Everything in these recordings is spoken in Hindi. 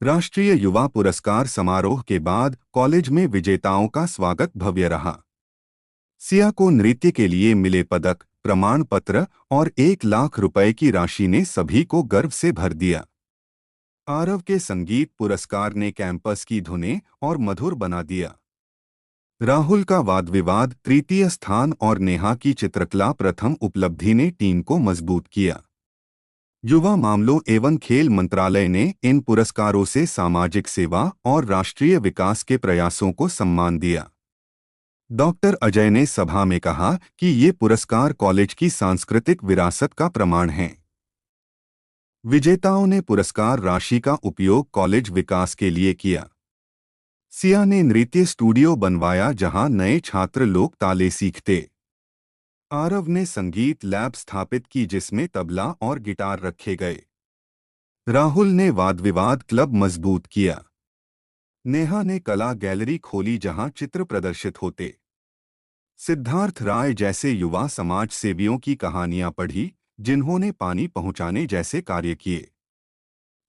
राष्ट्रीय युवा पुरस्कार समारोह के बाद कॉलेज में विजेताओं का स्वागत भव्य रहा। सिया को नृत्य के लिए मिले पदक, प्रमाण पत्र और 1 लाख रुपए की राशि ने सभी को गर्व से भर दिया। आरव के संगीत पुरस्कार ने कैंपस की धुनें और मधुर बना दिया। राहुल का वाद विवाद तृतीय स्थान और नेहा की चित्रकला प्रथम उपलब्धि ने टीम को मजबूत किया। युवा मामलों एवं खेल मंत्रालय ने इन पुरस्कारों से सामाजिक सेवा और राष्ट्रीय विकास के प्रयासों को सम्मान दिया। डॉक्टर अजय ने सभा में कहा कि ये पुरस्कार कॉलेज की सांस्कृतिक विरासत का प्रमाण हैं। विजेताओं ने पुरस्कार राशि का उपयोग कॉलेज विकास के लिए किया। सिया ने नृत्य स्टूडियो बनवाया जहां नए छात्र लोक ताले सीखते। आरव ने संगीत लैब स्थापित की जिसमें तबला और गिटार रखे गए। राहुल ने वाद विवाद क्लब मजबूत किया। नेहा ने कला गैलरी खोली जहां चित्र प्रदर्शित होते। सिद्धार्थ राय जैसे युवा समाज सेवियों की कहानियां पढ़ी जिन्होंने पानी पहुंचाने जैसे कार्य किए।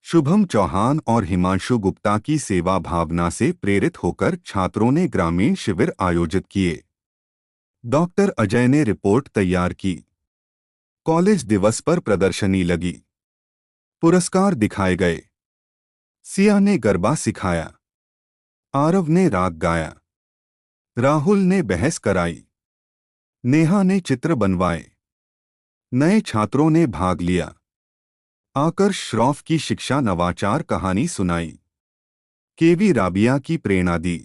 शुभम चौहान और हिमांशु गुप्ता की सेवा भावना से प्रेरित होकर छात्रों ने ग्रामीण शिविर आयोजित किए। डॉक्टर अजय ने रिपोर्ट तैयार की। कॉलेज दिवस पर प्रदर्शनी लगी। पुरस्कार दिखाए गए। सिया ने गरबा सिखाया। आरव ने राग गाया। राहुल ने बहस कराई। नेहा ने चित्र बनवाए। नए छात्रों ने भाग लिया। आकर्ष श्रॉफ की शिक्षा नवाचार कहानी सुनाई। केवी राबिया की प्रेरणा दी।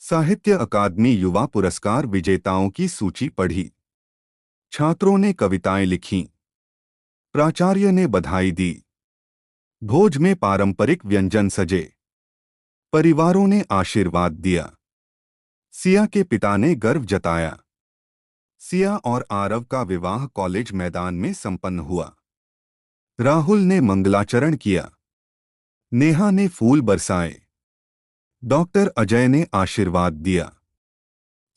साहित्य अकादमी युवा पुरस्कार विजेताओं की सूची पढ़ी। छात्रों ने कविताएं लिखीं। प्राचार्य ने बधाई दी। भोज में पारंपरिक व्यंजन सजे। परिवारों ने आशीर्वाद दिया। सिया के पिता ने गर्व जताया। सिया और आरव का विवाह कॉलेज मैदान में संपन्न हुआ। राहुल ने मंगलाचरण किया। नेहा ने फूल बरसाए। डॉक्टर अजय ने आशीर्वाद दिया।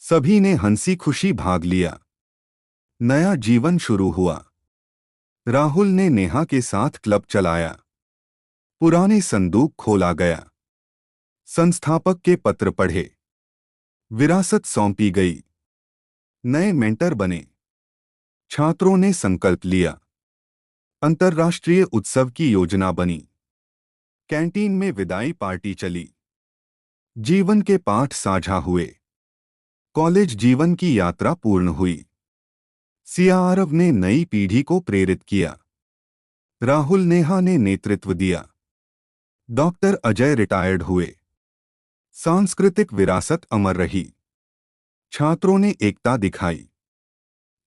सभी ने हंसी खुशी भाग लिया। नया जीवन शुरू हुआ। राहुल ने नेहा के साथ क्लब चलाया। पुराने संदूक खोला गया। संस्थापक के पत्र पढ़े। विरासत सौंपी गई। नए मेंटर बने। छात्रों ने संकल्प लिया। अंतर्राष्ट्रीय उत्सव की योजना बनी। कैंटीन में विदाई पार्टी चली। जीवन के पाठ साझा हुए। कॉलेज जीवन की यात्रा पूर्ण हुई। सिया आरव ने नई पीढ़ी को प्रेरित किया। राहुल नेहा ने नेतृत्व दिया। डॉक्टर अजय रिटायर्ड हुए। सांस्कृतिक विरासत अमर रही। छात्रों ने एकता दिखाई।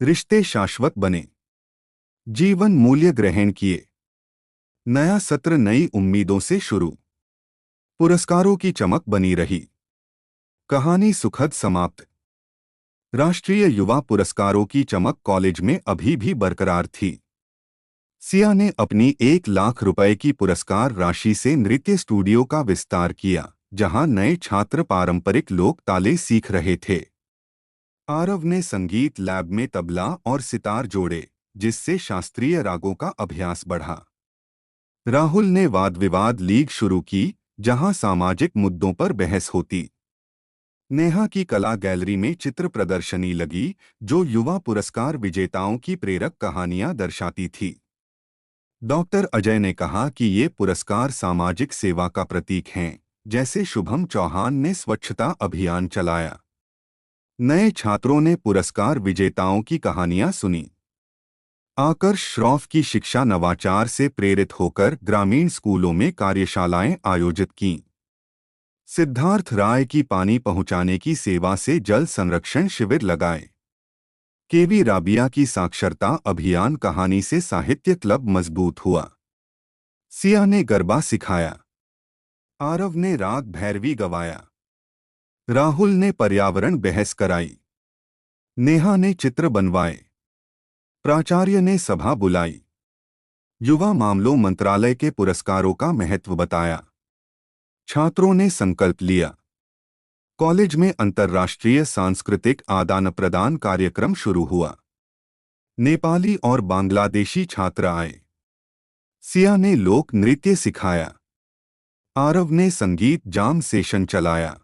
रिश्ते शाश्वत बने। जीवन मूल्य ग्रहण किए। नया सत्र नई उम्मीदों से शुरू। पुरस्कारों की चमक बनी रही। कहानी सुखद समाप्त। राष्ट्रीय युवा पुरस्कारों की चमक कॉलेज में अभी भी बरकरार थी। सिया ने अपनी 1 लाख रुपए की पुरस्कार राशि से नृत्य स्टूडियो का विस्तार किया जहां नए छात्र पारंपरिक लोक ताले सीख रहे थे। आरव ने संगीत लैब में तबला और सितार जोड़े जिससे शास्त्रीय रागों का अभ्यास बढ़ा। राहुल ने वाद विवाद लीग शुरू की जहां सामाजिक मुद्दों पर बहस होती। नेहा की कला गैलरी में चित्र प्रदर्शनी लगी जो युवा पुरस्कार विजेताओं की प्रेरक कहानियां दर्शाती थी। डॉक्टर अजय ने कहा कि ये पुरस्कार सामाजिक सेवा का प्रतीक हैं, जैसे शुभम चौहान ने स्वच्छता अभियान चलाया। नए छात्रों ने पुरस्कार विजेताओं की कहानियां सुनी। आकर्ष श्रॉफ की शिक्षा नवाचार से प्रेरित होकर ग्रामीण स्कूलों में कार्यशालाएं आयोजित कीं। सिद्धार्थ राय की पानी पहुंचाने की सेवा से जल संरक्षण शिविर लगाए। केवी राबिया की साक्षरता अभियान कहानी से साहित्य क्लब मजबूत हुआ। सिया ने गरबा सिखाया। आरव ने राग भैरवी गवाया। राहुल ने पर्यावरण बहस कराई। नेहा ने चित्र बनवाए। प्राचार्य ने सभा बुलाई। युवा मामलों मंत्रालय के पुरस्कारों का महत्व बताया। छात्रों ने संकल्प लिया। कॉलेज में अंतर्राष्ट्रीय सांस्कृतिक आदान प्रदान कार्यक्रम शुरू हुआ। नेपाली और बांग्लादेशी छात्र आए। सिया ने लोक नृत्य सिखाया। आरव ने संगीत जाम सेशन चलाया।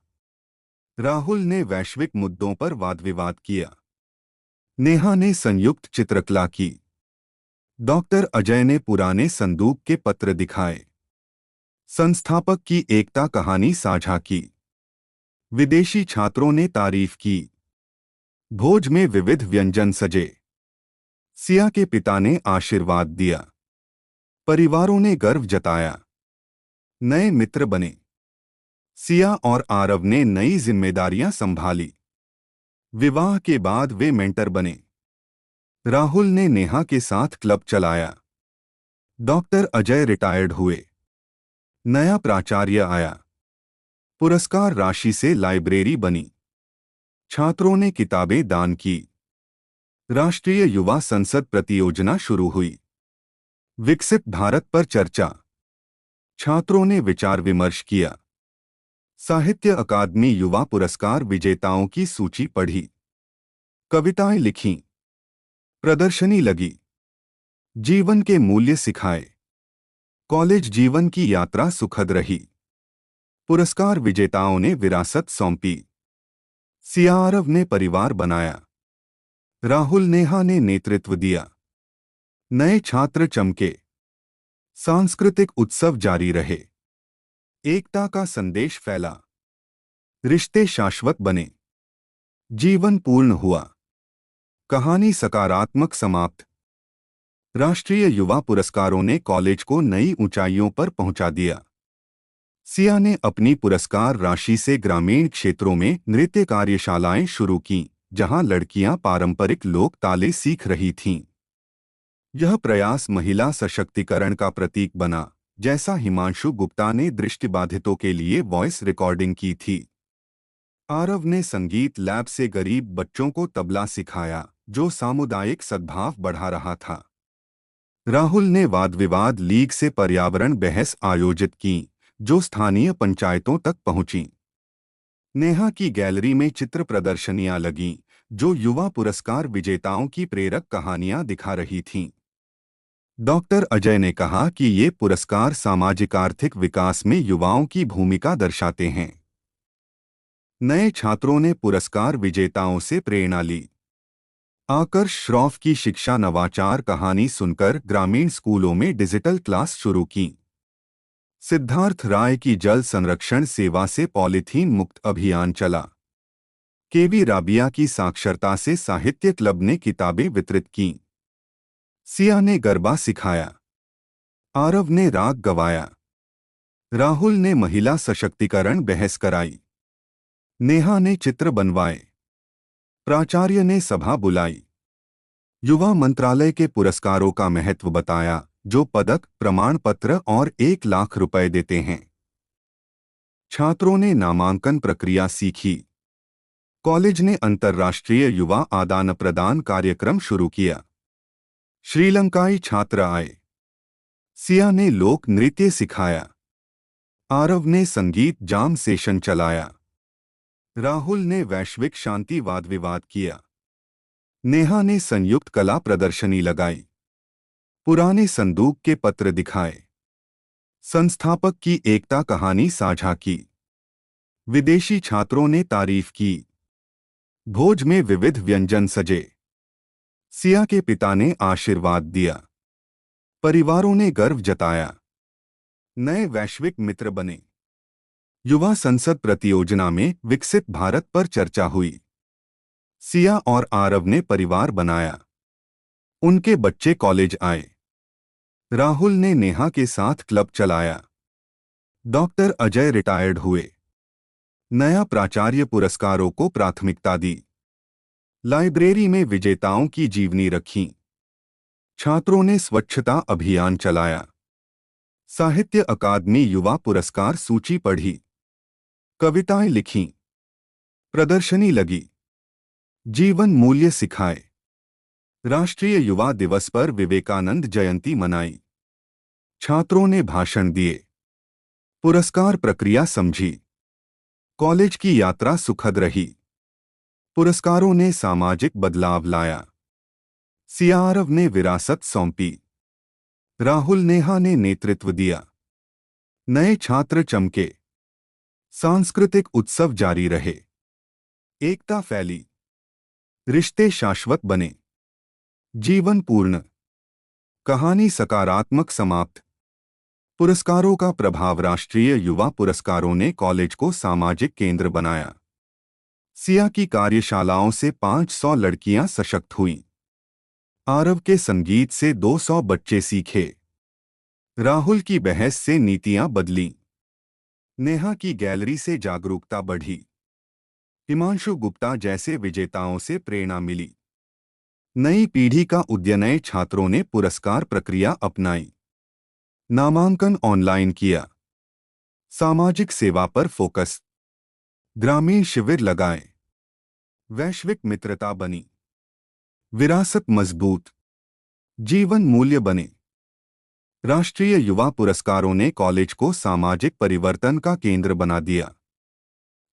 राहुल ने वैश्विक मुद्दों पर वाद विवाद किया। नेहा ने संयुक्त चित्रकला की। डॉक्टर अजय ने पुराने संदूक के पत्र दिखाए। संस्थापक की एकता कहानी साझा की। विदेशी छात्रों ने तारीफ की। भोज में विविध व्यंजन सजे। सिया के पिता ने आशीर्वाद दिया। परिवारों ने गर्व जताया। नए मित्र बने। सिया और आरव ने नई जिम्मेदारियां संभाली। विवाह के बाद वे मेंटर बने। राहुल ने नेहा के साथ क्लब चलाया। डॉक्टर अजय रिटायर्ड हुए। नया प्राचार्य आया। पुरस्कार राशि से लाइब्रेरी बनी। छात्रों ने किताबें दान की। राष्ट्रीय युवा संसद प्रतियोजना शुरू हुई। विकसित भारत पर चर्चा। छात्रों ने विचार विमर्श किया। साहित्य अकादमी युवा पुरस्कार विजेताओं की सूची पढ़ी। कविताएं लिखीं। प्रदर्शनी लगी। जीवन के मूल्य सिखाए। कॉलेज जीवन की यात्रा सुखद रही। पुरस्कार विजेताओं ने विरासत सौंपी। सिया आरव ने परिवार बनाया। राहुल नेहा ने नेतृत्व दिया। नए छात्र चमके। सांस्कृतिक उत्सव जारी रहे। एकता का संदेश फैला। रिश्ते शाश्वत बने। जीवन पूर्ण हुआ। कहानी सकारात्मक समाप्त। राष्ट्रीय युवा पुरस्कारों ने कॉलेज को नई ऊंचाइयों पर पहुंचा दिया। सिया ने अपनी पुरस्कार राशि से ग्रामीण क्षेत्रों में नृत्य कार्यशालाएं शुरू कीं, जहां लड़कियां पारंपरिक लोक ताले सीख रही थीं। यह प्रयास महिला सशक्तिकरण का प्रतीक बना, जैसा हिमांशु गुप्ता ने दृष्टिबाधितों के लिए वॉइस रिकॉर्डिंग की थी। आरव ने संगीत लैब से गरीब बच्चों को तबला सिखाया, जो सामुदायिक सद्भाव बढ़ा रहा था। राहुल ने वाद विवाद लीग से पर्यावरण बहस आयोजित की, जो स्थानीय पंचायतों तक पहुंची। नेहा की गैलरी में चित्र प्रदर्शनियां लगीं, जो युवा पुरस्कार विजेताओं की प्रेरक कहानियां दिखा रही थीं। डॉक्टर अजय ने कहा कि ये पुरस्कार सामाजिक आर्थिक विकास में युवाओं की भूमिका दर्शाते हैं। नए छात्रों ने पुरस्कार विजेताओं से प्रेरणा ली। आकर्ष श्रॉफ की शिक्षा नवाचार कहानी सुनकर ग्रामीण स्कूलों में डिजिटल क्लास शुरू की। सिद्धार्थ राय की जल संरक्षण सेवा से पॉलीथीन मुक्त अभियान चला। केवी राबिया की साक्षरता से साहित्य क्लब ने किताबें वितरित कीं। सिया ने गरबा सिखाया। आरव ने राग गवाया। राहुल ने महिला सशक्तिकरण बहस कराई। नेहा ने चित्र बनवाए। प्राचार्य ने सभा बुलाई। युवा मंत्रालय के पुरस्कारों का महत्व बताया, जो पदक, प्रमाण पत्र और 1 लाख रुपए देते हैं। छात्रों ने नामांकन प्रक्रिया सीखी। कॉलेज ने अंतर्राष्ट्रीय युवा आदान प्रदान कार्यक्रम शुरू किया। श्रीलंकाई छात्र आए। सिया ने लोक नृत्य सिखाया। आरव ने संगीत जाम सेशन चलाया। राहुल ने वैश्विक शांति वाद विवाद किया। नेहा ने संयुक्त कला प्रदर्शनी लगाई। पुराने संदूक के पत्र दिखाए। संस्थापक की एकता कहानी साझा की। विदेशी छात्रों ने तारीफ की। भोज में विविध व्यंजन सजे। सिया के पिता ने आशीर्वाद दिया। परिवारों ने गर्व जताया। नए वैश्विक मित्र बने। युवा संसद प्रतियोजना में विकसित भारत पर चर्चा हुई। सिया और आरव ने परिवार बनाया। उनके बच्चे कॉलेज आए। राहुल ने नेहा के साथ क्लब चलाया। डॉक्टर अजय रिटायर्ड हुए। नया प्राचार्य पुरस्कारों को प्राथमिकता दी। लाइब्रेरी में विजेताओं की जीवनी रखी। छात्रों ने स्वच्छता अभियान चलाया। साहित्य अकादमी युवा पुरस्कार सूची पढ़ी। कविताएं लिखीं। प्रदर्शनी लगी। जीवन मूल्य सिखाए। राष्ट्रीय युवा दिवस पर विवेकानंद जयंती मनाई। छात्रों ने भाषण दिए। पुरस्कार प्रक्रिया समझी। कॉलेज की यात्रा सुखद रही। पुरस्कारों ने सामाजिक बदलाव लाया। सिया आरव ने विरासत सौंपी। राहुल नेहा ने नेतृत्व दिया। नए छात्र चमके, सांस्कृतिक उत्सव जारी रहे, एकता फैली, रिश्ते शाश्वत बने, जीवन पूर्ण, कहानी सकारात्मक समाप्त। पुरस्कारों का प्रभाव। राष्ट्रीय युवा पुरस्कारों ने कॉलेज को सामाजिक केंद्र बनाया। सिया की कार्यशालाओं से 500 लड़कियां सशक्त हुईं। आरव के संगीत से 200 बच्चे सीखे। राहुल की बहस से नीतियां बदलीं। नेहा की गैलरी से जागरूकता बढ़ी। हिमांशु गुप्ता जैसे विजेताओं से प्रेरणा मिली। नई पीढ़ी का उद्यम। नए छात्रों ने पुरस्कार प्रक्रिया अपनाई। नामांकन ऑनलाइन किया। सामाजिक सेवा पर फोकस। ग्रामीण शिविर लगाए। वैश्विक मित्रता बनी। विरासत मजबूत। जीवन मूल्य बने। राष्ट्रीय युवा पुरस्कारों ने कॉलेज को सामाजिक परिवर्तन का केंद्र बना दिया।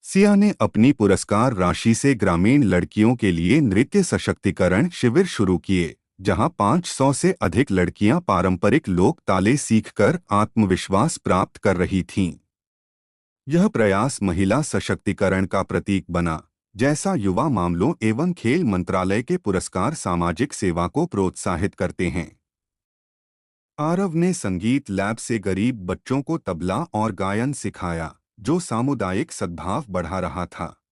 सिया ने अपनी पुरस्कार राशि से ग्रामीण लड़कियों के लिए नृत्य सशक्तिकरण शिविर शुरू किए, जहां 500 से अधिक लड़कियां पारंपरिक लोक ताले सीखकर आत्मविश्वास प्राप्त कर रही थीं। यह प्रयास महिला सशक्तिकरण का प्रतीक बना, जैसा युवा मामलों एवं खेल मंत्रालय के पुरस्कार सामाजिक सेवा को प्रोत्साहित करते हैं। आरव ने संगीत लैब से गरीब बच्चों को तबला और गायन सिखाया, जो सामुदायिक सद्भाव बढ़ा रहा था।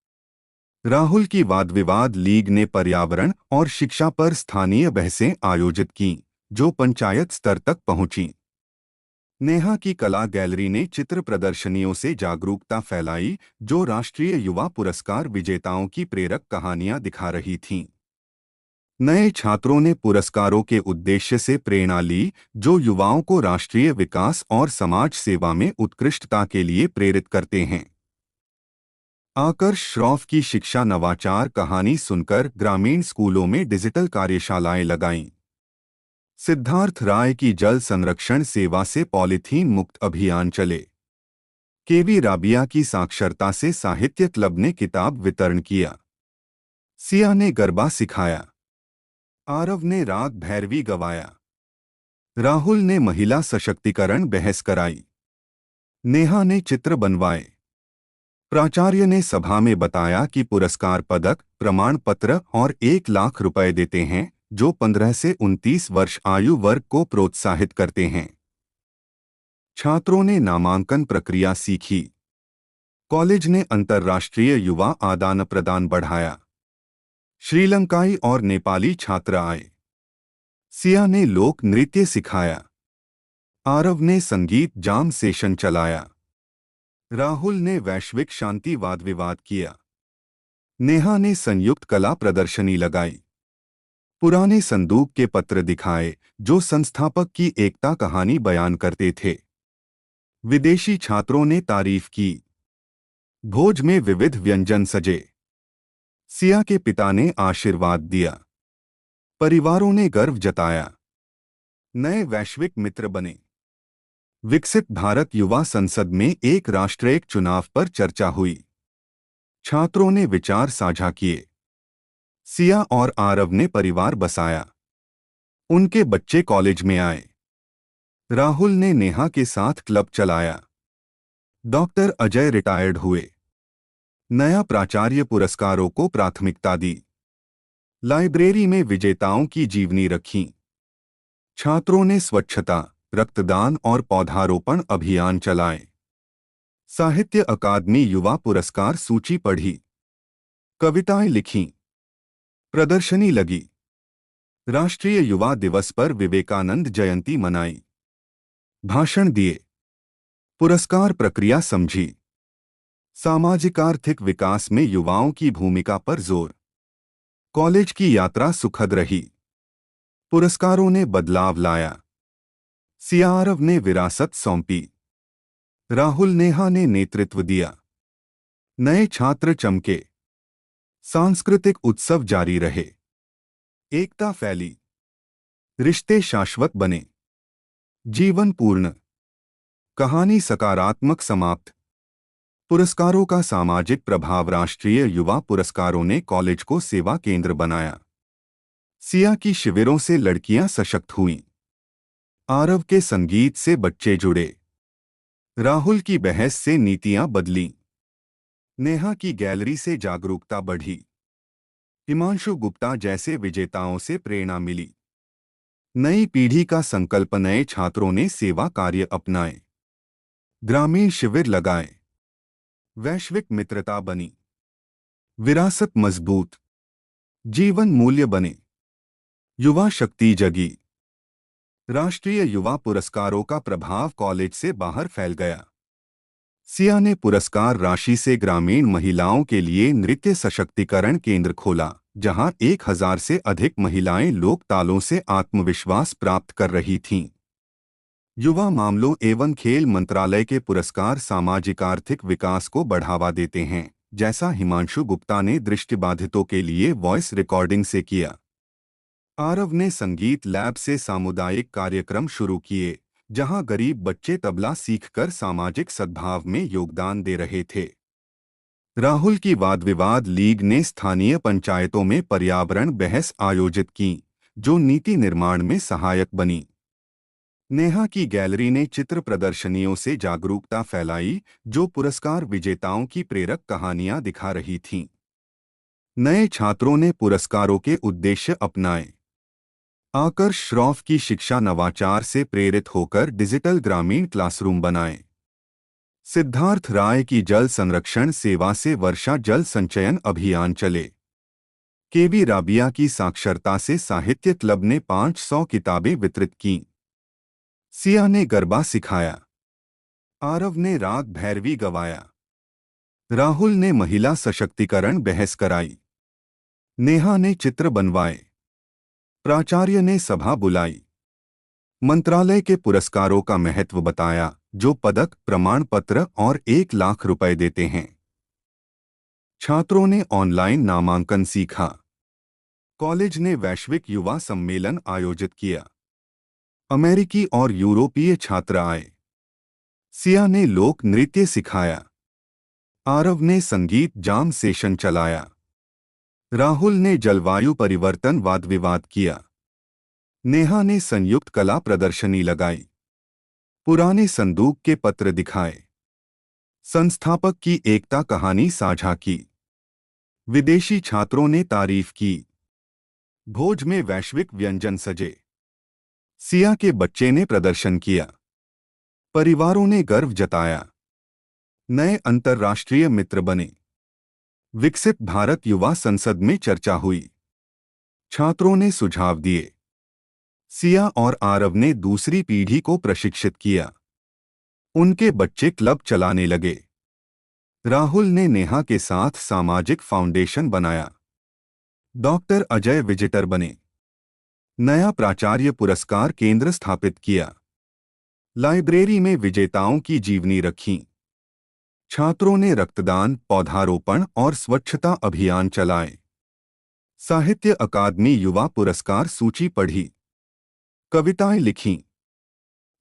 राहुल की वाद विवाद लीग ने पर्यावरण और शिक्षा पर स्थानीय बहसें आयोजित कीं, जो पंचायत स्तर तक पहुंची। नेहा की कला गैलरी ने चित्र प्रदर्शनियों से जागरूकता फैलाई, जो राष्ट्रीय युवा पुरस्कार विजेताओं की प्रेरक कहानियां दिखा रही थीं। नए छात्रों ने पुरस्कारों के उद्देश्य से प्रेरणा ली, जो युवाओं को राष्ट्रीय विकास और समाज सेवा में उत्कृष्टता के लिए प्रेरित करते हैं। आकर्ष श्रॉफ की शिक्षा नवाचार कहानी सुनकर ग्रामीण स्कूलों में डिजिटल कार्यशालाएं लगाईं। सिद्धार्थ राय की जल संरक्षण सेवा से पॉलीथीन मुक्त अभियान चले। केवी राबिया की साक्षरता से साहित्य क्लब ने किताब वितरण किया। सिया ने गरबा सिखाया। आरव ने राग भैरवी गवाया। राहुल ने महिला सशक्तिकरण बहस कराई। नेहा ने चित्र बनवाए। प्राचार्य ने सभा में बताया कि पुरस्कार पदक, प्रमाण पत्र और 1 लाख रुपए देते हैं, जो 15 से 29 वर्ष आयु वर्ग को प्रोत्साहित करते हैं। छात्रों ने नामांकन प्रक्रिया सीखी। कॉलेज ने अंतर्राष्ट्रीय युवा आदान प्रदान बढ़ाया। श्रीलंकाई और नेपाली छात्र आए। सिया ने लोक नृत्य सिखाया। आरव ने संगीत जाम सेशन चलाया। राहुल ने वैश्विक शांति वाद विवाद किया। नेहा ने संयुक्त कला प्रदर्शनी लगाई। पुराने संदूक के पत्र दिखाए, जो संस्थापक की एकता कहानी बयान करते थे। विदेशी छात्रों ने तारीफ की। भोज में विविध व्यंजन सजे। सिया के पिता ने आशीर्वाद दिया। परिवारों ने गर्व जताया। नए वैश्विक मित्र बने। विकसित भारत युवा संसद में एक राष्ट्र एक चुनाव पर चर्चा हुई। छात्रों ने विचार साझा किए। सिया और आरव ने परिवार बसाया। उनके बच्चे कॉलेज में आए। राहुल ने नेहा के साथ क्लब चलाया। डॉक्टर अजय रिटायर्ड हुए। नया प्राचार्य पुरस्कारों को प्राथमिकता दी। लाइब्रेरी में विजेताओं की जीवनी रखी। छात्रों ने स्वच्छता, रक्तदान और पौधारोपण अभियान चलाए। साहित्य अकादमी युवा पुरस्कार सूची पढ़ी। कविताएं लिखीं। प्रदर्शनी लगी। राष्ट्रीय युवा दिवस पर विवेकानंद जयंती मनाई। भाषण दिए। पुरस्कार प्रक्रिया समझी। सामाजिक आर्थिक विकास में युवाओं की भूमिका पर जोर। कॉलेज की यात्रा सुखद रही। पुरस्कारों ने बदलाव लाया। सिया आरव ने विरासत सौंपी। राहुल नेहा ने नेतृत्व दिया। नए छात्र चमके। सांस्कृतिक उत्सव जारी रहे। एकता फैली। रिश्ते शाश्वत बने। जीवन पूर्ण। कहानी सकारात्मक समाप्त। पुरस्कारों का सामाजिक प्रभाव। राष्ट्रीय युवा पुरस्कारों ने कॉलेज को सेवा केंद्र बनाया। सिया की शिविरों से लड़कियां सशक्त हुईं। आरव के संगीत से बच्चे जुड़े। राहुल की बहस से नीतियां बदलीं। नेहा की गैलरी से जागरूकता बढ़ी। हिमांशु गुप्ता जैसे विजेताओं से प्रेरणा मिली। नई पीढ़ी का संकल्प, नए छात्रों ने सेवा कार्य अपनाए। ग्रामीण शिविर लगाए। वैश्विक मित्रता बनी। विरासत मजबूत। जीवन मूल्य बने। युवा शक्ति जगी। राष्ट्रीय युवा पुरस्कारों का प्रभाव कॉलेज से बाहर फैल गया। सिया ने पुरस्कार राशि से ग्रामीण महिलाओं के लिए नृत्य सशक्तिकरण केंद्र खोला, जहां 1000 से अधिक महिलाएं लोक तालों से आत्मविश्वास प्राप्त कर रही थीं। युवा मामलों एवं खेल मंत्रालय के पुरस्कार सामाजिक आर्थिक विकास को बढ़ावा देते हैं, जैसा हिमांशु गुप्ता ने दृष्टिबाधितों के लिए वॉइस रिकॉर्डिंग से किया। आरव ने संगीत लैब से सामुदायिक कार्यक्रम शुरू किए, जहां गरीब बच्चे तबला सीखकर सामाजिक सद्भाव में योगदान दे रहे थे। राहुल की वाद विवाद लीग ने स्थानीय पंचायतों में पर्यावरण बहस आयोजित की, जो नीति निर्माण में सहायक बनी। नेहा की गैलरी ने चित्र प्रदर्शनियों से जागरूकता फैलाई, जो पुरस्कार विजेताओं की प्रेरक कहानियां दिखा रही थीं। नए छात्रों ने पुरस्कारों के उद्देश्य अपनाए। आकर्ष श्रॉफ की शिक्षा नवाचार से प्रेरित होकर डिजिटल ग्रामीण क्लासरूम बनाए। सिद्धार्थ राय की जल संरक्षण सेवा से वर्षा जल संचयन अभियान चले। केवी राबिया की साक्षरता से साहित्य क्लब ने 500 किताबें वितरित कीं। सिया ने गरबा सिखाया। आरव ने राग भैरवी गवाया। राहुल ने महिला सशक्तिकरण बहस कराई। नेहा ने चित्र बनवाए। प्राचार्य ने सभा बुलाई। मंत्रालय के पुरस्कारों का महत्व बताया, जो पदक, प्रमाण पत्र और 1 लाख रुपए देते हैं। छात्रों ने ऑनलाइन नामांकन सीखा। कॉलेज ने वैश्विक युवा सम्मेलन आयोजित किया। अमेरिकी और यूरोपीय छात्र आए। सिया ने लोक नृत्य सिखाया। आरव ने संगीत जाम सेशन चलाया। राहुल ने जलवायु परिवर्तन वाद विवाद किया। नेहा ने संयुक्त कला प्रदर्शनी लगाई। पुराने संदूक के पत्र दिखाए। संस्थापक की एकता कहानी साझा की। विदेशी छात्रों ने तारीफ की। भोज में वैश्विक व्यंजन सजे। सिया के बच्चे ने प्रदर्शन किया। परिवारों ने गर्व जताया। नए अंतर्राष्ट्रीय मित्र बने। विकसित भारत युवा संसद में चर्चा हुई। छात्रों ने सुझाव दिए। सिया और आरव ने दूसरी पीढ़ी को प्रशिक्षित किया। उनके बच्चे क्लब चलाने लगे। राहुल ने नेहा के साथ सामाजिक फाउंडेशन बनाया। डॉक्टर अजय विजिटर बने। नया प्राचार्य पुरस्कार केंद्र स्थापित किया। लाइब्रेरी में विजेताओं की जीवनी रखी। छात्रों ने रक्तदान, पौधारोपण और स्वच्छता अभियान चलाए। साहित्य अकादमी युवा पुरस्कार सूची पढ़ी। कविताएं लिखीं।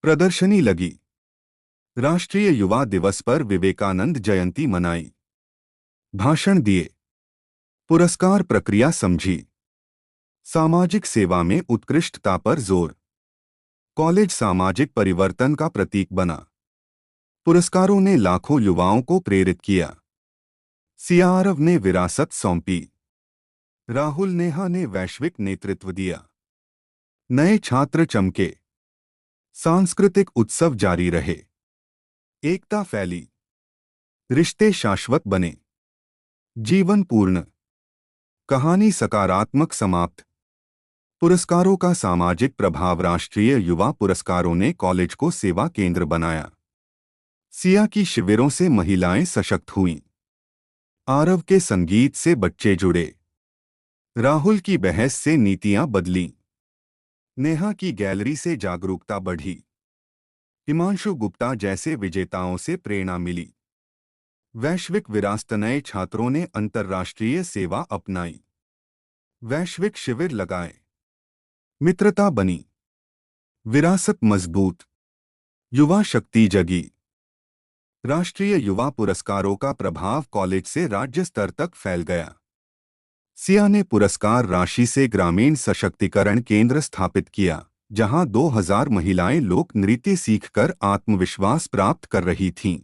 प्रदर्शनी लगी। राष्ट्रीय युवा दिवस पर विवेकानंद जयंती मनाई। भाषण दिए। पुरस्कार प्रक्रिया समझी। सामाजिक सेवा में उत्कृष्टता पर जोर। कॉलेज सामाजिक परिवर्तन का प्रतीक बना। पुरस्कारों ने लाखों युवाओं को प्रेरित किया। सिया आरव ने विरासत सौंपी। राहुल नेहा ने वैश्विक नेतृत्व दिया। नए छात्र चमके। सांस्कृतिक उत्सव जारी रहे। एकता फैली। रिश्ते शाश्वत बने। जीवन पूर्ण। कहानी सकारात्मक समाप्त। पुरस्कारों का सामाजिक प्रभाव। राष्ट्रीय युवा पुरस्कारों ने कॉलेज को सेवा केंद्र बनाया। सिया की शिविरों से महिलाएं सशक्त हुईं। आरव के संगीत से बच्चे जुड़े। राहुल की बहस से नीतियां बदलीं। नेहा की गैलरी से जागरूकता बढ़ी। हिमांशु गुप्ता जैसे विजेताओं से प्रेरणा मिली। वैश्विक विरासत। नए छात्रों ने अंतर्राष्ट्रीय सेवा अपनाई। वैश्विक शिविर लगाए। मित्रता बनी। विरासत मजबूत। युवा शक्ति जगी। राष्ट्रीय युवा पुरस्कारों का प्रभाव कॉलेज से राज्य स्तर तक फैल गया। सिया ने पुरस्कार राशि से ग्रामीण सशक्तिकरण केंद्र स्थापित किया, जहां 2000 महिलाएं लोक नृत्य सीखकर आत्मविश्वास प्राप्त कर रही थीं।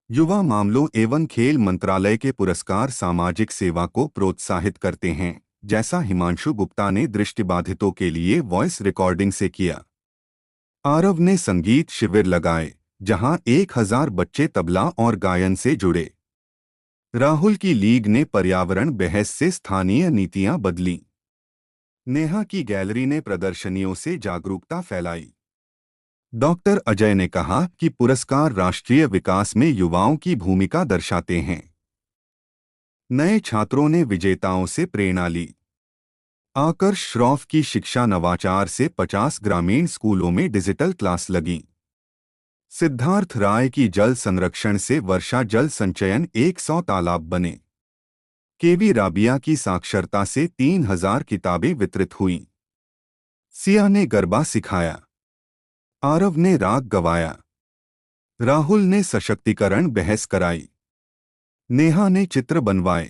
युवा मामलों एवं खेल मंत्रालय के पुरस्कार सामाजिक सेवा को प्रोत्साहित करते हैं, जैसा हिमांशु गुप्ता ने दृष्टिबाधितों के लिए वॉइस रिकॉर्डिंग से किया। आरव ने संगीत शिविर लगाए, जहां 1000 बच्चे तबला और गायन से जुड़े। राहुल की लीग ने पर्यावरण बहस से स्थानीय नीतियां बदलीं। नेहा की गैलरी ने प्रदर्शनियों से जागरूकता फैलाई। डॉक्टर अजय ने कहा कि पुरस्कार राष्ट्रीय विकास में युवाओं की भूमिका दर्शाते हैं। नए छात्रों ने विजेताओं से प्रेरणा ली। आकर्ष श्रॉफ की शिक्षा नवाचार से 50 ग्रामीण स्कूलों में डिजिटल क्लास लगी। सिद्धार्थ राय की जल संरक्षण से वर्षा जल संचयन 100 तालाब बने। केवी राबिया की साक्षरता से 3000 किताबें वितरित हुईं। सिया ने गरबा सिखाया। आरव ने राग गवाया। राहुल ने सशक्तिकरण बहस कराई। नेहा ने चित्र बनवाए।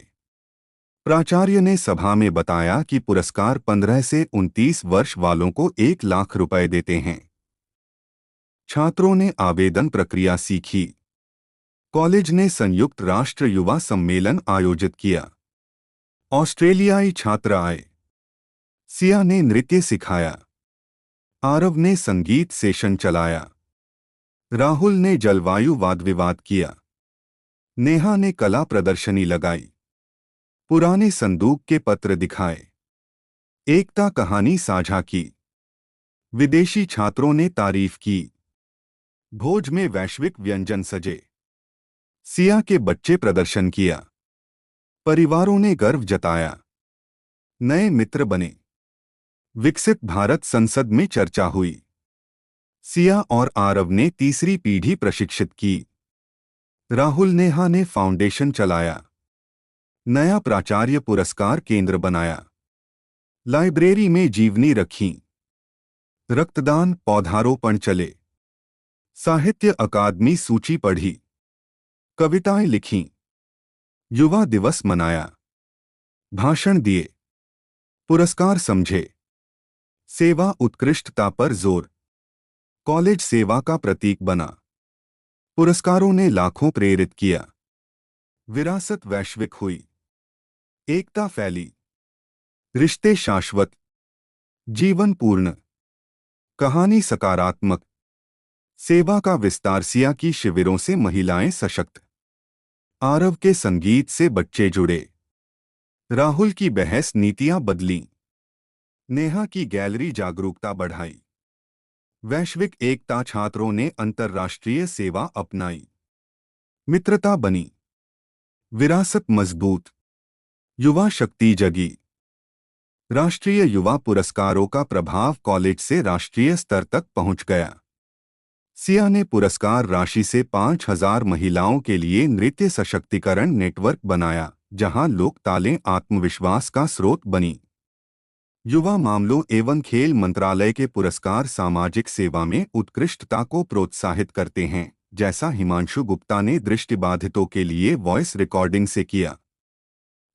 प्राचार्य ने सभा में बताया कि पुरस्कार 15 से 29 वर्ष वालों को 1 लाख रुपए देते हैं। छात्रों ने आवेदन प्रक्रिया सीखी। कॉलेज ने संयुक्त राष्ट्र युवा सम्मेलन आयोजित किया। ऑस्ट्रेलियाई छात्र आए। सिया ने नृत्य सिखाया। आरव ने संगीत सेशन चलाया। राहुल ने जलवायु वाद विवाद किया। नेहा ने कला प्रदर्शनी लगाई। पुराने संदूक के पत्र दिखाए। एकता कहानी साझा की। विदेशी छात्रों ने तारीफ की। भोज में वैश्विक व्यंजन सजे। सिया के बच्चे प्रदर्शन किया। परिवारों ने गर्व जताया। नए मित्र बने। विकसित भारत संसद में चर्चा हुई। सिया और आरव ने तीसरी पीढ़ी प्रशिक्षित की। राहुल नेहा ने फाउंडेशन चलाया। नया प्राचार्य पुरस्कार केंद्र बनाया। लाइब्रेरी में जीवनी रखी। रक्तदान पौधारोपण चले। साहित्य अकादमी सूची पढ़ी। कविताएं लिखीं। युवा दिवस मनाया। भाषण दिए। पुरस्कार समझे। सेवा उत्कृष्टता पर जोर। कॉलेज सेवा का प्रतीक बना। पुरस्कारों ने लाखों प्रेरित किया। विरासत वैश्विक हुई। एकता फैली। रिश्ते शाश्वत। जीवन पूर्ण। कहानी सकारात्मक। सेवा का विस्तार। सिया की शिविरों से महिलाएं सशक्त। आरव के संगीत से बच्चे जुड़े। राहुल की बहस नीतियां बदलीं। नेहा की गैलरी जागरूकता बढ़ाई। वैश्विक एकता। छात्रों ने अंतर्राष्ट्रीय सेवा अपनाई। मित्रता बनी। विरासत मजबूत। युवा शक्ति जगी। राष्ट्रीय युवा पुरस्कारों का प्रभाव कॉलेज से राष्ट्रीय स्तर तक पहुंच गया। सिया ने पुरस्कार राशि से 5000 महिलाओं के लिए नृत्य सशक्तिकरण नेटवर्क बनाया, जहां लोक तालें आत्मविश्वास का स्रोत बनी। युवा मामलों एवं खेल मंत्रालय के पुरस्कार सामाजिक सेवा में उत्कृष्टता को प्रोत्साहित करते हैं, जैसा हिमांशु गुप्ता ने दृष्टिबाधितों के लिए वॉइस रिकॉर्डिंग से किया।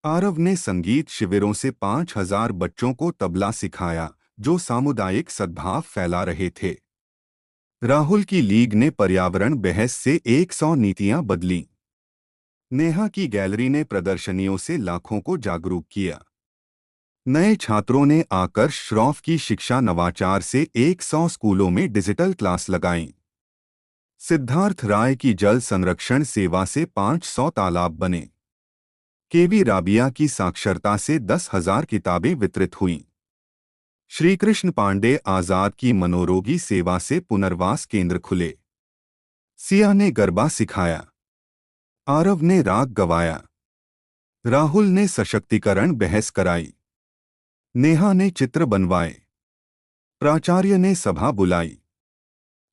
आरव ने संगीत शिविरों से 5000 बच्चों को तबला सिखाया, जो सामुदायिक सद्भाव फैला रहे थे। राहुल की लीग ने पर्यावरण बहस से 100 नीतियां बदलीं। नेहा की गैलरी ने प्रदर्शनियों से लाखों को जागरूक किया। नए छात्रों ने आकर्ष श्रॉफ की शिक्षा नवाचार से 100 स्कूलों में डिजिटल क्लास लगाईं। सिद्धार्थ राय की जल संरक्षण सेवा से 500 तालाब बने। केवी राबिया की साक्षरता से 10,000 किताबें वितरित हुईं। श्रीकृष्ण पांडे आजाद की मनोरोगी सेवा से पुनर्वास केंद्र खुले। सिया ने गरबा सिखाया। आरव ने राग गवाया। राहुल ने सशक्तिकरण बहस कराई। नेहा ने चित्र बनवाए। प्राचार्य ने सभा बुलाई।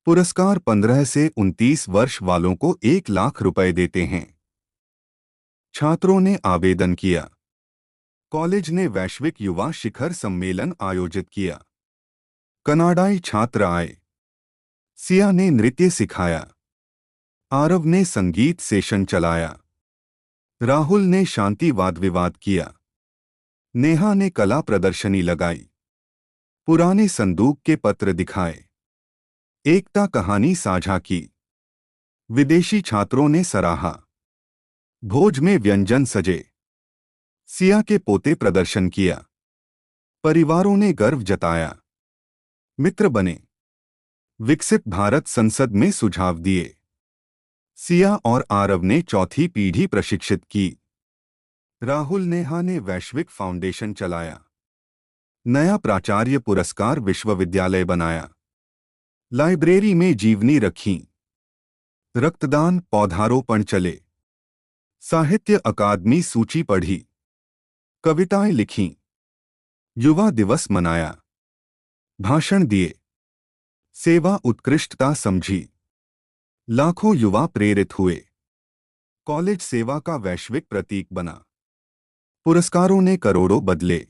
पुरस्कार 15 से 29 वर्ष वालों को 1 लाख रुपए देते हैं। छात्रों ने आवेदन किया। कॉलेज ने वैश्विक युवा शिखर सम्मेलन आयोजित किया। कनाडाई छात्र आए। सिया ने नृत्य सिखाया। आरव ने संगीत सेशन चलाया। राहुल ने शांति वाद विवाद किया। नेहा ने कला प्रदर्शनी लगाई। पुराने संदूक के पत्र दिखाए, एकता कहानी साझा की, विदेशी छात्रों ने सराहा, भोज में व्यंजन सजे, सिया के पोते प्रदर्शन किया, परिवारों ने गर्व जताया, मित्र बने, विकसित भारत संसद में सुझाव दिए, सिया और आरव ने चौथी पीढ़ी प्रशिक्षित की, राहुल नेहा ने वैश्विक फाउंडेशन चलाया, नया प्राचार्य पुरस्कार विश्वविद्यालय बनाया, लाइब्रेरी में जीवनी रखी, रक्तदान पौधारोपण चले, साहित्य अकादमी सूची पढ़ी, कविताएं लिखीं, युवा दिवस मनाया, भाषण दिए, सेवा उत्कृष्टता समझी, लाखों युवा प्रेरित हुए, कॉलेज सेवा का वैश्विक प्रतीक बना, पुरस्कारों ने करोड़ों बदले,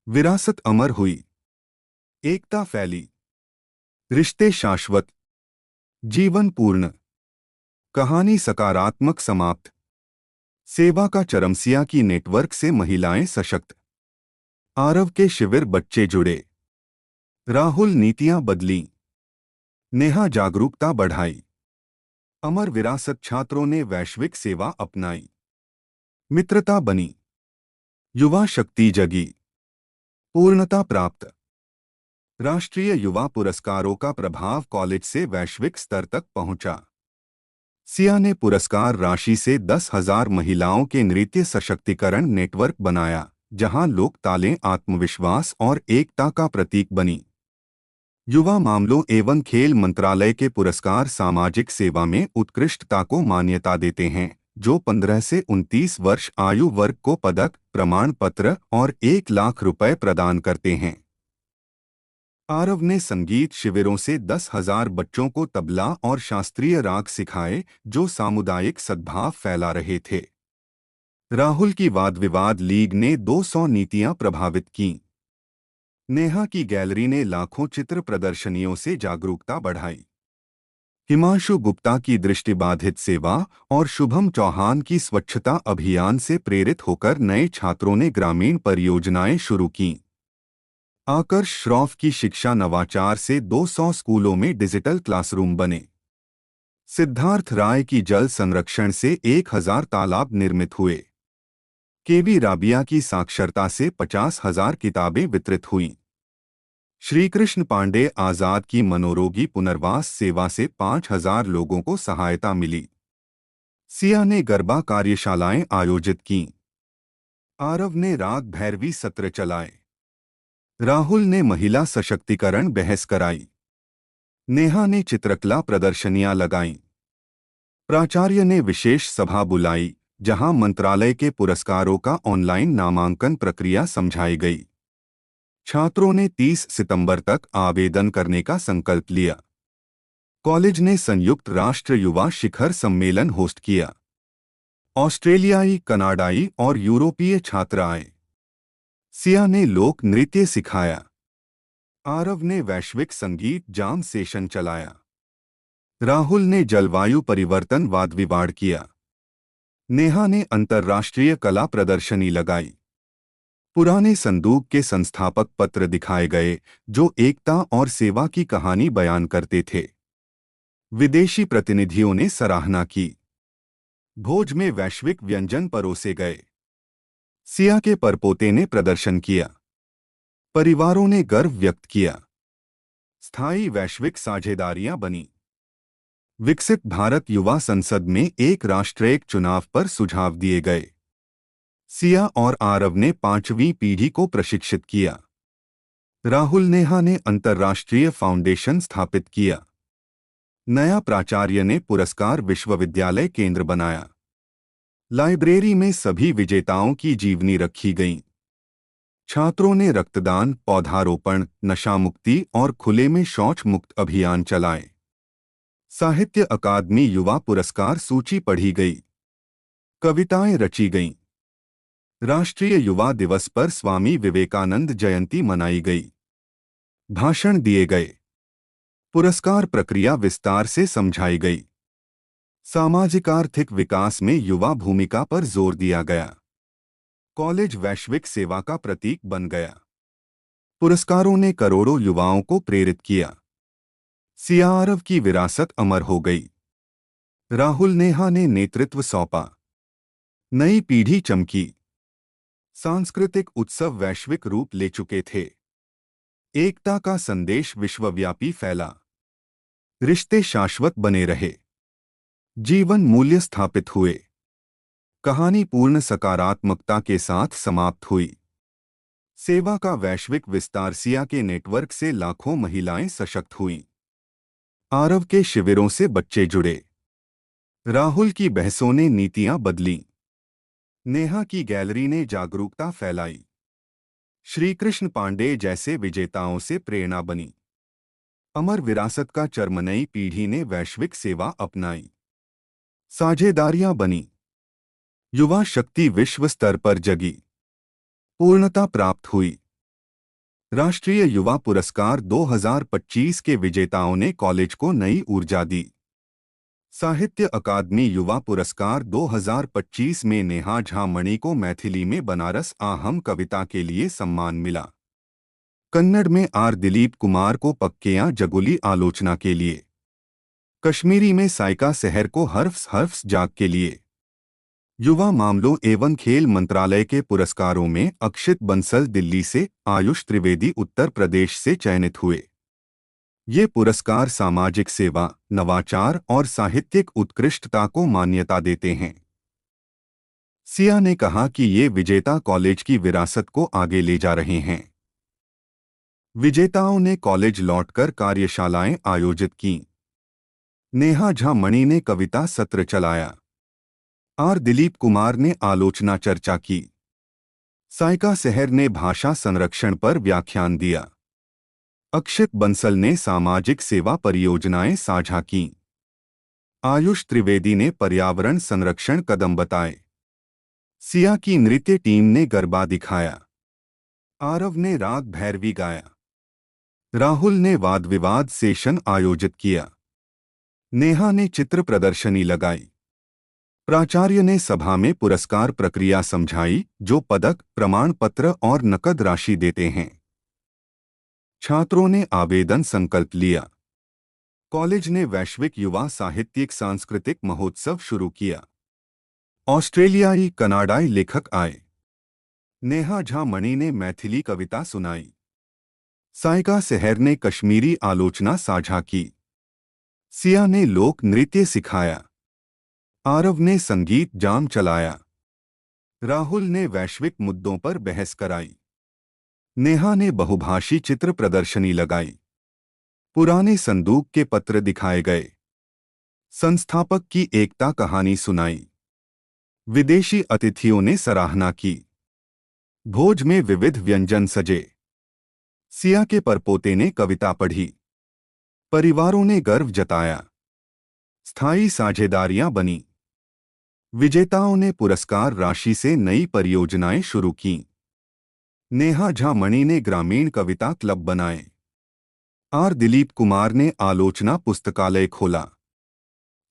विरासत अमर हुई, एकता फैली, रिश्ते शाश्वत, जीवन पूर्ण, कहानी सकारात्मक समाप्त, सेवा का चरमसिया की नेटवर्क से महिलाएं सशक्त, आरव के शिविर बच्चे जुड़े, राहुल नीतियां बदलीं, नेहा जागरूकता बढ़ाई, अमर विरासत छात्रों ने वैश्विक सेवा अपनाई, मित्रता बनी, युवा शक्ति जगी, पूर्णता प्राप्त, राष्ट्रीय युवा पुरस्कारों का प्रभाव कॉलेज से वैश्विक स्तर तक पहुंचा। सिया ने पुरस्कार राशि से 10,000 महिलाओं के नृत्य सशक्तिकरण नेटवर्क बनाया, जहां लोक तालें आत्मविश्वास और एकता का प्रतीक बनी। युवा मामलों एवं खेल मंत्रालय के पुरस्कार सामाजिक सेवा में उत्कृष्टता को मान्यता देते हैं, जो 15 से 29 वर्ष आयु वर्ग को पदक, प्रमाण पत्र और 1 लाख रुपए प्रदान करते हैं। आरव ने संगीत शिविरों से 10,000 बच्चों को तबला और शास्त्रीय राग सिखाए, जो सामुदायिक सद्भाव फैला रहे थे। राहुल की वाद विवाद लीग ने 200 नीतियां प्रभावित कीं। नेहा की गैलरी ने लाखों चित्र प्रदर्शनियों से जागरूकता बढ़ाई। हिमांशु गुप्ता की दृष्टिबाधित सेवा और शुभम चौहान की स्वच्छता अभियान से प्रेरित होकर नए छात्रों ने ग्रामीण परियोजनाएं शुरू कीं। आकर्ष श्रॉफ की शिक्षा नवाचार से 200 स्कूलों में डिजिटल क्लासरूम बने। सिद्धार्थ राय की जल संरक्षण से 1,000 तालाब निर्मित हुए। केवी राबिया की साक्षरता से 50,000 किताबें वितरित हुईं। श्रीकृष्ण पांडे आजाद की मनोरोगी पुनर्वास सेवा से 5,000 लोगों को सहायता मिली। सिया ने गरबा कार्यशालाएं आयोजित कीं। आरव ने राग भैरवी सत्र चलाए। राहुल ने महिला सशक्तिकरण बहस कराई। नेहा ने चित्रकला प्रदर्शनियां लगाईं। प्राचार्य ने विशेष सभा बुलाई, जहां मंत्रालय के पुरस्कारों का ऑनलाइन नामांकन प्रक्रिया समझाई गई। छात्रों ने 30 सितंबर तक आवेदन करने का संकल्प लिया। कॉलेज ने संयुक्त राष्ट्र युवा शिखर सम्मेलन होस्ट किया। ऑस्ट्रेलियाई, कनाडाई और यूरोपीय छात्र आए। सिया ने लोक नृत्य सिखाया। आरव ने वैश्विक संगीत जाम सेशन चलाया। राहुल ने जलवायु परिवर्तन वाद विवाद किया। नेहा ने अंतर्राष्ट्रीय कला प्रदर्शनी लगाई। पुराने संदूक के संस्थापक पत्र दिखाए गए, जो एकता और सेवा की कहानी बयान करते थे। विदेशी प्रतिनिधियों ने सराहना की। भोज में वैश्विक व्यंजन परोसे गए। सिया के परपोते ने प्रदर्शन किया। परिवारों ने गर्व व्यक्त किया। स्थायी वैश्विक साझेदारियां बनी। विकसित भारत युवा संसद में एक राष्ट्र एक चुनाव पर सुझाव दिए गए। सिया और आरव ने 5वीं पीढ़ी को प्रशिक्षित किया। राहुल नेहा ने अंतर्राष्ट्रीय फाउंडेशन स्थापित किया। नया प्राचार्य ने पुरस्कार विश्वविद्यालय केंद्र बनाया। लाइब्रेरी में सभी विजेताओं की जीवनी रखी गई। छात्रों ने रक्तदान, पौधारोपण, नशा मुक्ति और खुले में शौच मुक्त अभियान चलाए। साहित्य अकादमी युवा पुरस्कार सूची पढ़ी गई। कविताएं रची गईं। राष्ट्रीय युवा दिवस पर स्वामी विवेकानंद जयंती मनाई गई। भाषण दिए गए। पुरस्कार प्रक्रिया विस्तार से समझाई गई। सामाजिक आर्थिक विकास में युवा भूमिका पर जोर दिया गया। कॉलेज वैश्विक सेवा का प्रतीक बन गया। पुरस्कारों ने करोड़ों युवाओं को प्रेरित किया। सिया आरव की विरासत अमर हो गई। राहुल नेहा ने नेतृत्व सौंपा। नई पीढ़ी चमकी। सांस्कृतिक उत्सव वैश्विक रूप ले चुके थे। एकता का संदेश विश्वव्यापी फैला। रिश्ते शाश्वत बने रहे। जीवन मूल्य स्थापित हुए। कहानी पूर्ण सकारात्मकता के साथ समाप्त हुई। सेवा का वैश्विक विस्तार। सिया के नेटवर्क से लाखों महिलाएं सशक्त हुईं। आरव के शिविरों से बच्चे जुड़े। राहुल की बहसों ने नीतियां बदलीं। नेहा की गैलरी ने जागरूकता फैलाई। श्रीकृष्ण पांडे जैसे विजेताओं से प्रेरणा बनी। अमर विरासत का चर्म। नई पीढ़ी ने वैश्विक सेवा अपनाई। साझेदारियां बनी। युवा शक्ति विश्व स्तर पर जगी। पूर्णता प्राप्त हुई। राष्ट्रीय युवा पुरस्कार 2025 के विजेताओं ने कॉलेज को नई ऊर्जा दी। साहित्य अकादमी युवा पुरस्कार 2025 में नेहा झा मणि को मैथिली में बनारस आहम कविता के लिए सम्मान मिला। कन्नड़ में आर दिलीप कुमार को पक्केयां जगुली आलोचना के लिए। कश्मीरी में साइका सहर को हर्फ्स जाग के लिए। युवा मामलों एवं खेल मंत्रालय के पुरस्कारों में अक्षित बंसल दिल्ली से, आयुष त्रिवेदी उत्तर प्रदेश से चयनित हुए। ये पुरस्कार सामाजिक सेवा, नवाचार और साहित्यिक उत्कृष्टता को मान्यता देते हैं। सिया ने कहा कि ये विजेता कॉलेज की विरासत को आगे ले जा रहे हैं। विजेताओं ने कॉलेज लौटकर कार्यशालाएं आयोजित कीं। नेहा झा मणि ने कविता सत्र चलाया। आर दिलीप कुमार ने आलोचना चर्चा की। साइका सहर ने भाषा संरक्षण पर व्याख्यान दिया। अक्षित बंसल ने सामाजिक सेवा परियोजनाएं साझा कीं। आयुष त्रिवेदी ने पर्यावरण संरक्षण कदम बताए। सिया की नृत्य टीम ने गरबा दिखाया। आरव ने राग भैरवी गाया। राहुल ने वाद विवाद सेशन आयोजित किया। नेहा ने चित्र प्रदर्शनी लगाई। प्राचार्य ने सभा में पुरस्कार प्रक्रिया समझाई, जो पदक, प्रमाण पत्र और नकद राशि देते हैं। छात्रों ने आवेदन संकल्प लिया। कॉलेज ने वैश्विक युवा साहित्यिक सांस्कृतिक महोत्सव शुरू किया। ऑस्ट्रेलियाई कनाडाई लेखक आए। नेहा झा मणि ने मैथिली कविता सुनाई। साइका सहर ने कश्मीरी आलोचना साझा की। सिया ने लोक नृत्य सिखाया। आरव ने संगीत जाम चलाया। राहुल ने वैश्विक मुद्दों पर बहस कराई। नेहा ने बहुभाषी चित्र प्रदर्शनी लगाई। पुराने संदूक के पत्र दिखाए गए। संस्थापक की एकता कहानी सुनाई। विदेशी अतिथियों ने सराहना की। भोज में विविध व्यंजन सजे। सिया के परपोते ने कविता पढ़ी। परिवारों ने गर्व जताया। स्थायी साझेदारियां बनी। विजेताओं ने पुरस्कार राशि से नई परियोजनाएं शुरू कीं। नेहा झा मणि ने ग्रामीण कविता क्लब बनाए। आर दिलीप कुमार ने आलोचना पुस्तकालय खोला।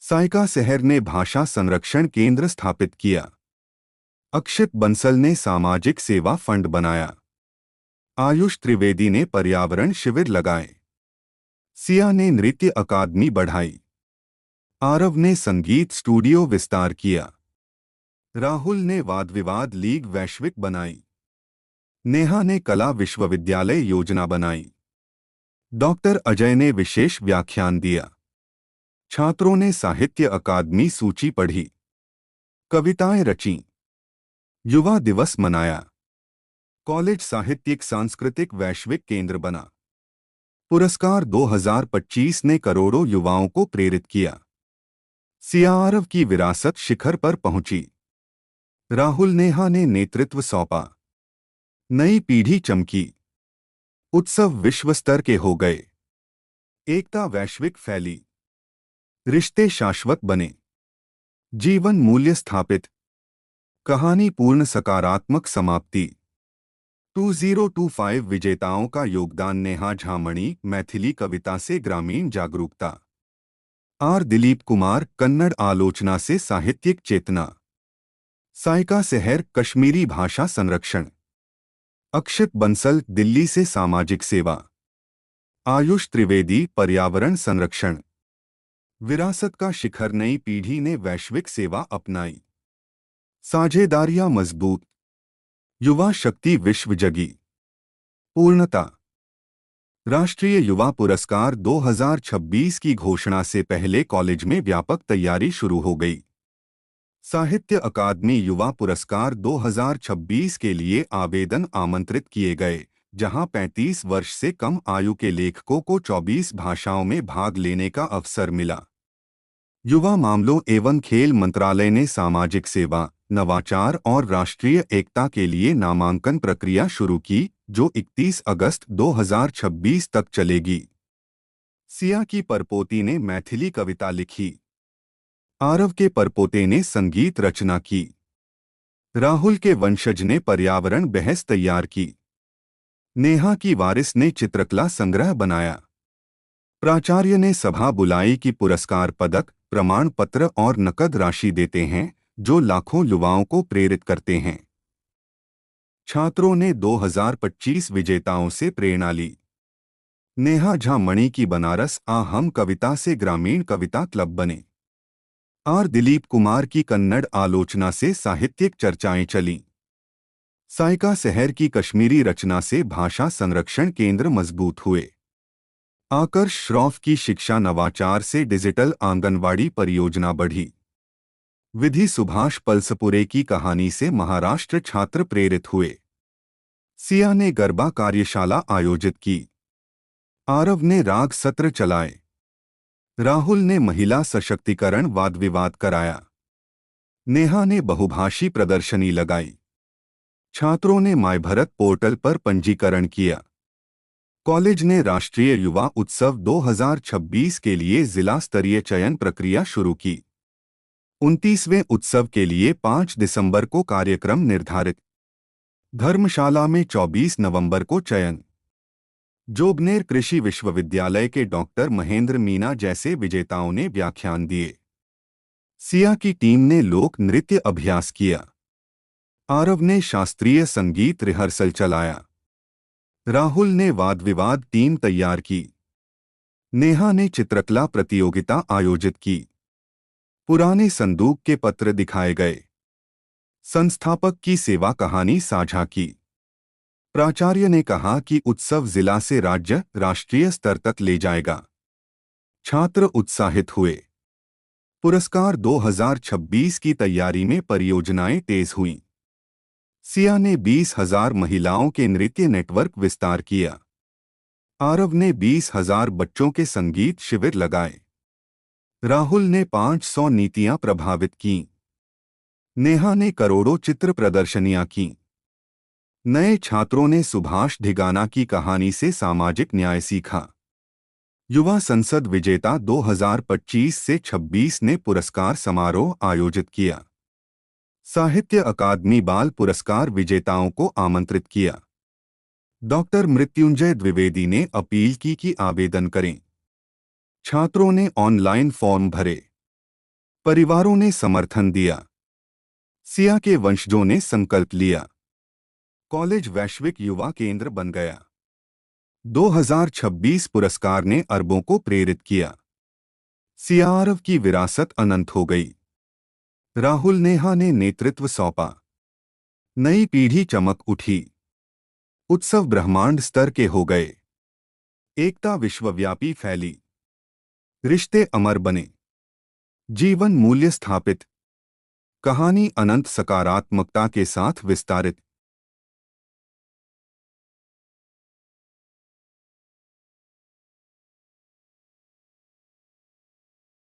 साइका सहर ने भाषा संरक्षण केंद्र स्थापित किया। अक्षित बंसल ने सामाजिक सेवा फंड बनाया। आयुष त्रिवेदी ने पर्यावरण शिविर लगाए। सिया ने नृत्य अकादमी बढ़ाई। आरव ने संगीत स्टूडियो विस्तार किया। राहुल ने वाद विवाद लीग वैश्विक बनाई। नेहा ने कला विश्वविद्यालय योजना बनाई। डॉक्टर अजय ने विशेष व्याख्यान दिया। छात्रों ने साहित्य अकादमी सूची पढ़ी। कविताएं रचीं। युवा दिवस मनाया। कॉलेज साहित्यिक सांस्कृतिक वैश्विक केंद्र बना। पुरस्कार 2025 ने करोड़ों युवाओं को प्रेरित किया। सिया आरव की विरासत शिखर पर पहुंची। राहुल नेहा ने नेतृत्व सौंपा। नई पीढ़ी चमकी। उत्सव विश्व स्तर के हो गए। एकता वैश्विक फैली। रिश्ते शाश्वत बने। जीवन मूल्य स्थापित। कहानी पूर्ण सकारात्मक समाप्ति। 2025 विजेताओं का योगदान। नेहा झा मणि मैथिली कविता से ग्रामीण जागरूकता। आर दिलीप कुमार कन्नड़ आलोचना से साहित्यिक चेतना। साइका सहर कश्मीरी भाषा संरक्षण। अक्षित बंसल दिल्ली से सामाजिक सेवा। आयुष त्रिवेदी पर्यावरण संरक्षण। विरासत का शिखर नई पीढ़ी ने वैश्विक सेवा अपनाई। साझेदारियां मजबूत। युवा शक्ति विश्व जगी। पूर्णता। राष्ट्रीय युवा पुरस्कार 2026 की घोषणा से पहले कॉलेज में व्यापक तैयारी शुरू हो गई। साहित्य अकादमी युवा पुरस्कार 2026 के लिए आवेदन आमंत्रित किए गए, जहां 35 वर्ष से कम आयु के लेखकों को 24 भाषाओं में भाग लेने का अवसर मिला। युवा मामलों एवं खेल मंत्रालय ने सामाजिक सेवा, नवाचार और राष्ट्रीय एकता के लिए नामांकन प्रक्रिया शुरू की, जो 31 अगस्त 2026 तक चलेगी। सिया की परपोती ने मैथिली कविता लिखी। आरव के परपोते ने संगीत रचना की। राहुल के वंशज ने पर्यावरण बहस तैयार की। नेहा की वारिस ने चित्रकला संग्रह बनाया। प्राचार्य ने सभा बुलाई कि पुरस्कार पदक, प्रमाण पत्र और नकद राशि देते हैं, जो लाखों युवाओं को प्रेरित करते हैं। छात्रों ने 2025 विजेताओं से प्रेरणा ली। नेहा झा मणि की बनारस आ हम कविता से ग्रामीण कविता क्लब बने। आर दिलीप कुमार की कन्नड़ आलोचना से साहित्यिक चर्चाएं चलीं। साइका सहर की कश्मीरी रचना से भाषा संरक्षण केंद्र मजबूत हुए। आकर्ष श्रॉफ की शिक्षा नवाचार से डिजिटल आंगनवाड़ी परियोजना बढ़ी। विधि सुभाष पल्सपुरे की कहानी से महाराष्ट्र छात्र प्रेरित हुए। सिया ने गरबा कार्यशाला आयोजित की। आरव ने राग सत्र चलाए। राहुल ने महिला सशक्तिकरण वाद विवाद कराया। नेहा ने बहुभाषी प्रदर्शनी लगाई। छात्रों ने माय भारत पोर्टल पर पंजीकरण किया। कॉलेज ने राष्ट्रीय युवा उत्सव 2026 के लिए जिला स्तरीय चयन प्रक्रिया शुरू की। 29वें उत्सव के लिए 5 दिसंबर को कार्यक्रम निर्धारित। धर्मशाला में 24 नवंबर को चयन। जोबनेर कृषि विश्वविद्यालय के डॉक्टर महेंद्र मीना जैसे विजेताओं ने व्याख्यान दिए। सिया की टीम ने लोक नृत्य अभ्यास किया। आरव ने शास्त्रीय संगीत रिहर्सल चलाया। राहुल ने वाद विवाद टीम तैयार की। नेहा ने चित्रकला प्रतियोगिता आयोजित की। पुराने संदूक के पत्र दिखाए गए। संस्थापक की सेवा कहानी साझा की। प्राचार्य ने कहा कि उत्सव जिला से राज्य, राष्ट्रीय स्तर तक ले जाएगा। छात्र उत्साहित हुए। पुरस्कार 2026 की तैयारी में परियोजनाएं तेज हुईं। सिया ने 20,000 महिलाओं के नृत्य नेटवर्क विस्तार किया। आरव ने 20,000 बच्चों के संगीत शिविर लगाए। राहुल ने 500 नीतियां प्रभावित कीं। नेहा ने करोड़ों चित्र प्रदर्शनियां कीं। नए छात्रों ने सुभाष ढिगाना की कहानी से सामाजिक न्याय सीखा। युवा संसद विजेता 2025 से 26 ने पुरस्कार समारोह आयोजित किया। साहित्य अकादमी बाल पुरस्कार विजेताओं को आमंत्रित किया। डॉक्टर मृत्युंजय द्विवेदी ने अपील की कि आवेदन करें। छात्रों ने ऑनलाइन फॉर्म भरे। परिवारों ने समर्थन दिया। सिया के वंशजों ने संकल्प लिया। कॉलेज वैश्विक युवा केंद्र बन गया। 2026 पुरस्कार ने अरबों को प्रेरित किया। सिया आरव की विरासत अनंत हो गई। राहुल नेहा ने नेतृत्व सौंपा। नई पीढ़ी चमक उठी। उत्सव ब्रह्मांड स्तर के हो गए। एकता विश्वव्यापी फैली। रिश्ते अमर बने। जीवन मूल्य स्थापित। कहानी अनंत सकारात्मकता के साथ विस्तारित।